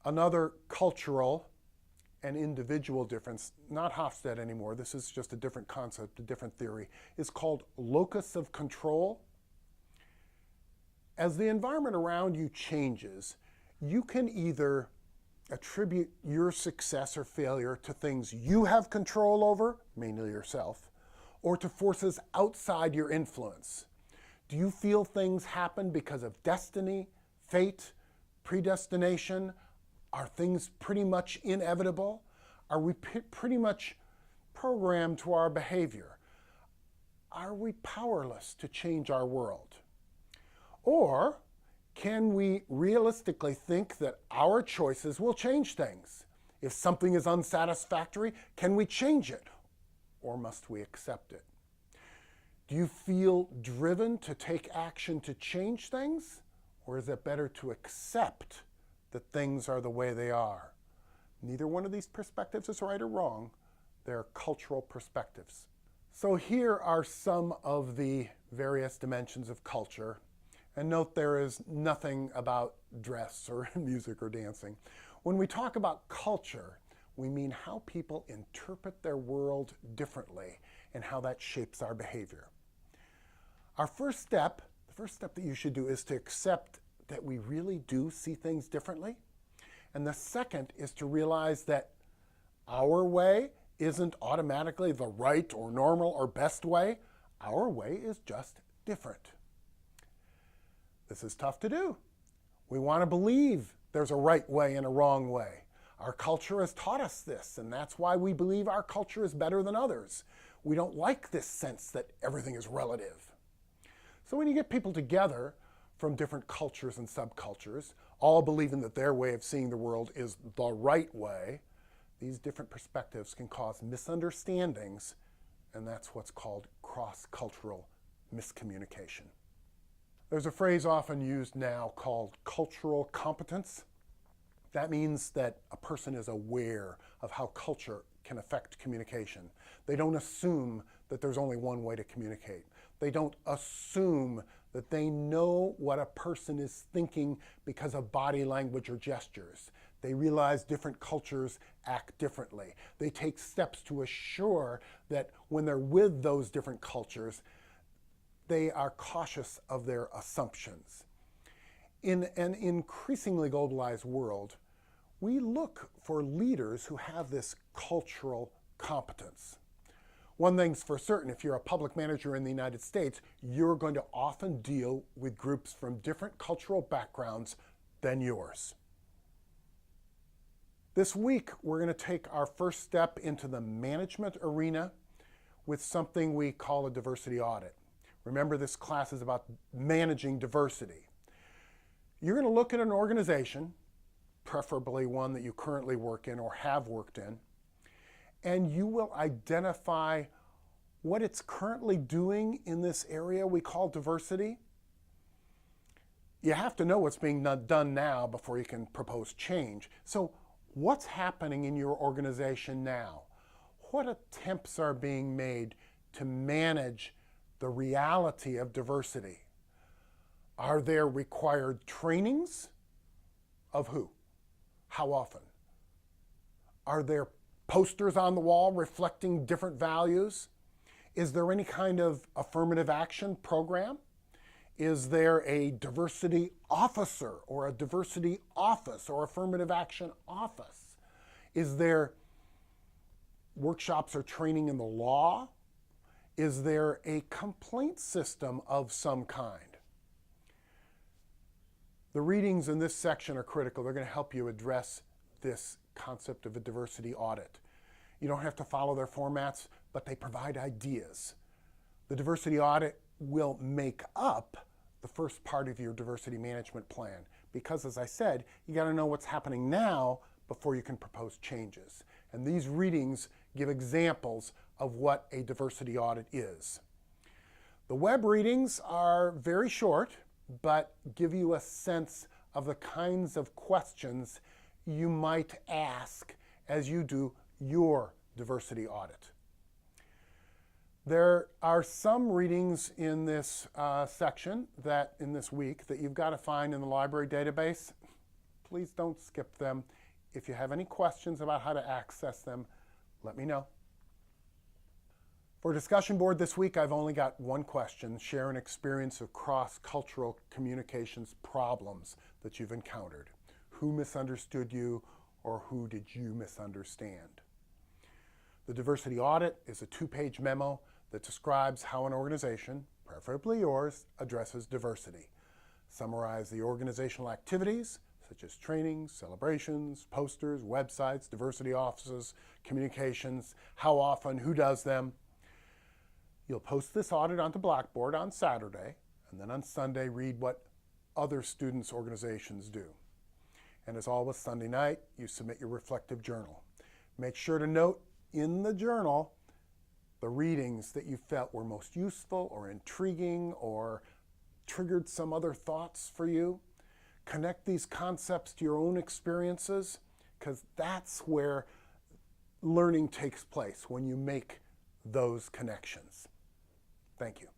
Another cultural and individual difference, not Hofstede anymore, this is just a different concept, a different theory, is called locus of control. As the environment around you changes, you can either attribute your success or failure to things you have control over, mainly yourself, or to forces outside your influence. Do you feel things happen because of destiny, fate, predestination? Are things pretty much inevitable? Are we pretty much programmed to our behavior? Are we powerless to change our world? Or can we realistically think that our choices will change things? If something is unsatisfactory, can we change it? Or must we accept it? Do you feel driven to take action to change things? Or is it better to accept that things are the way they are? Neither one of these perspectives is right or wrong. They're cultural perspectives. So here are some of the various dimensions of culture. And note there is nothing about dress or music or dancing. When we talk about culture, we mean how people interpret their world differently and how that shapes our behavior. Our first step, the first step that you should do, is to accept that we really do see things differently. And the second is to realize that our way isn't automatically the right or normal or best way. Our way is just different. This is tough to do. We want to believe there's a right way and a wrong way. Our culture has taught us this, and that's why we believe our culture is better than others. We don't like this sense that everything is relative. So when you get people together from different cultures and subcultures, all believing that their way of seeing the world is the right way, these different perspectives can cause misunderstandings, and that's what's called cross-cultural miscommunication. There's a phrase often used now called cultural competence. That means that a person is aware of how culture can affect communication. They don't assume that there's only one way to communicate. They don't assume that they know what a person is thinking because of body language or gestures. They realize different cultures act differently. They take steps to assure that when they're with those different cultures, they are cautious of their assumptions. In an increasingly globalized world, we look for leaders who have this cultural competence. One thing's for certain, if you're a public manager in the United States, you're going to often deal with groups from different cultural backgrounds than yours. This week, we're going to take our first step into the management arena with something we call a diversity audit. Remember, this class is about managing diversity. You're going to look at an organization, preferably one that you currently work in or have worked in, and you will identify what it's currently doing in this area we call diversity. You have to know what's being done now before you can propose change. So what's happening in your organization now? What attempts are being made to manage the reality of diversity? Are there required trainings? Of who? How often? Are there posters on the wall reflecting different values? Is there any kind of affirmative action program? Is there a diversity officer or a diversity office or affirmative action office? Is there workshops or training in the law? Is there a complaint system of some kind? The readings in this section are critical. They're going to help you address this concept of a diversity audit. You don't have to follow their formats, but they provide ideas. The diversity audit will make up the first part of your diversity management plan because, as I said, you got to know what's happening now before you can propose changes. And these readings give examples of what a diversity audit is. The web readings are very short, but give you a sense of the kinds of questions you might ask as you do your diversity audit. There are some readings in this section in this week that you've got to find in the library database. Please don't skip them. If you have any questions about how to access them, let me know. For discussion board this week, I've only got one question. Share an experience of cross-cultural communications problems that you've encountered. Who misunderstood you, or who did you misunderstand? The diversity audit is a 2-page memo that describes how an organization, preferably yours, addresses diversity. Summarize the organizational activities, such as trainings, celebrations, posters, websites, diversity offices, communications, how often, who does them. You'll post this audit onto Blackboard on Saturday, and then on Sunday read what other students' organizations do. And as always, Sunday night, you submit your reflective journal. Make sure to note in the journal the readings that you felt were most useful or intriguing or triggered some other thoughts for you. Connect these concepts to your own experiences, because that's where learning takes place, when you make those connections. Thank you.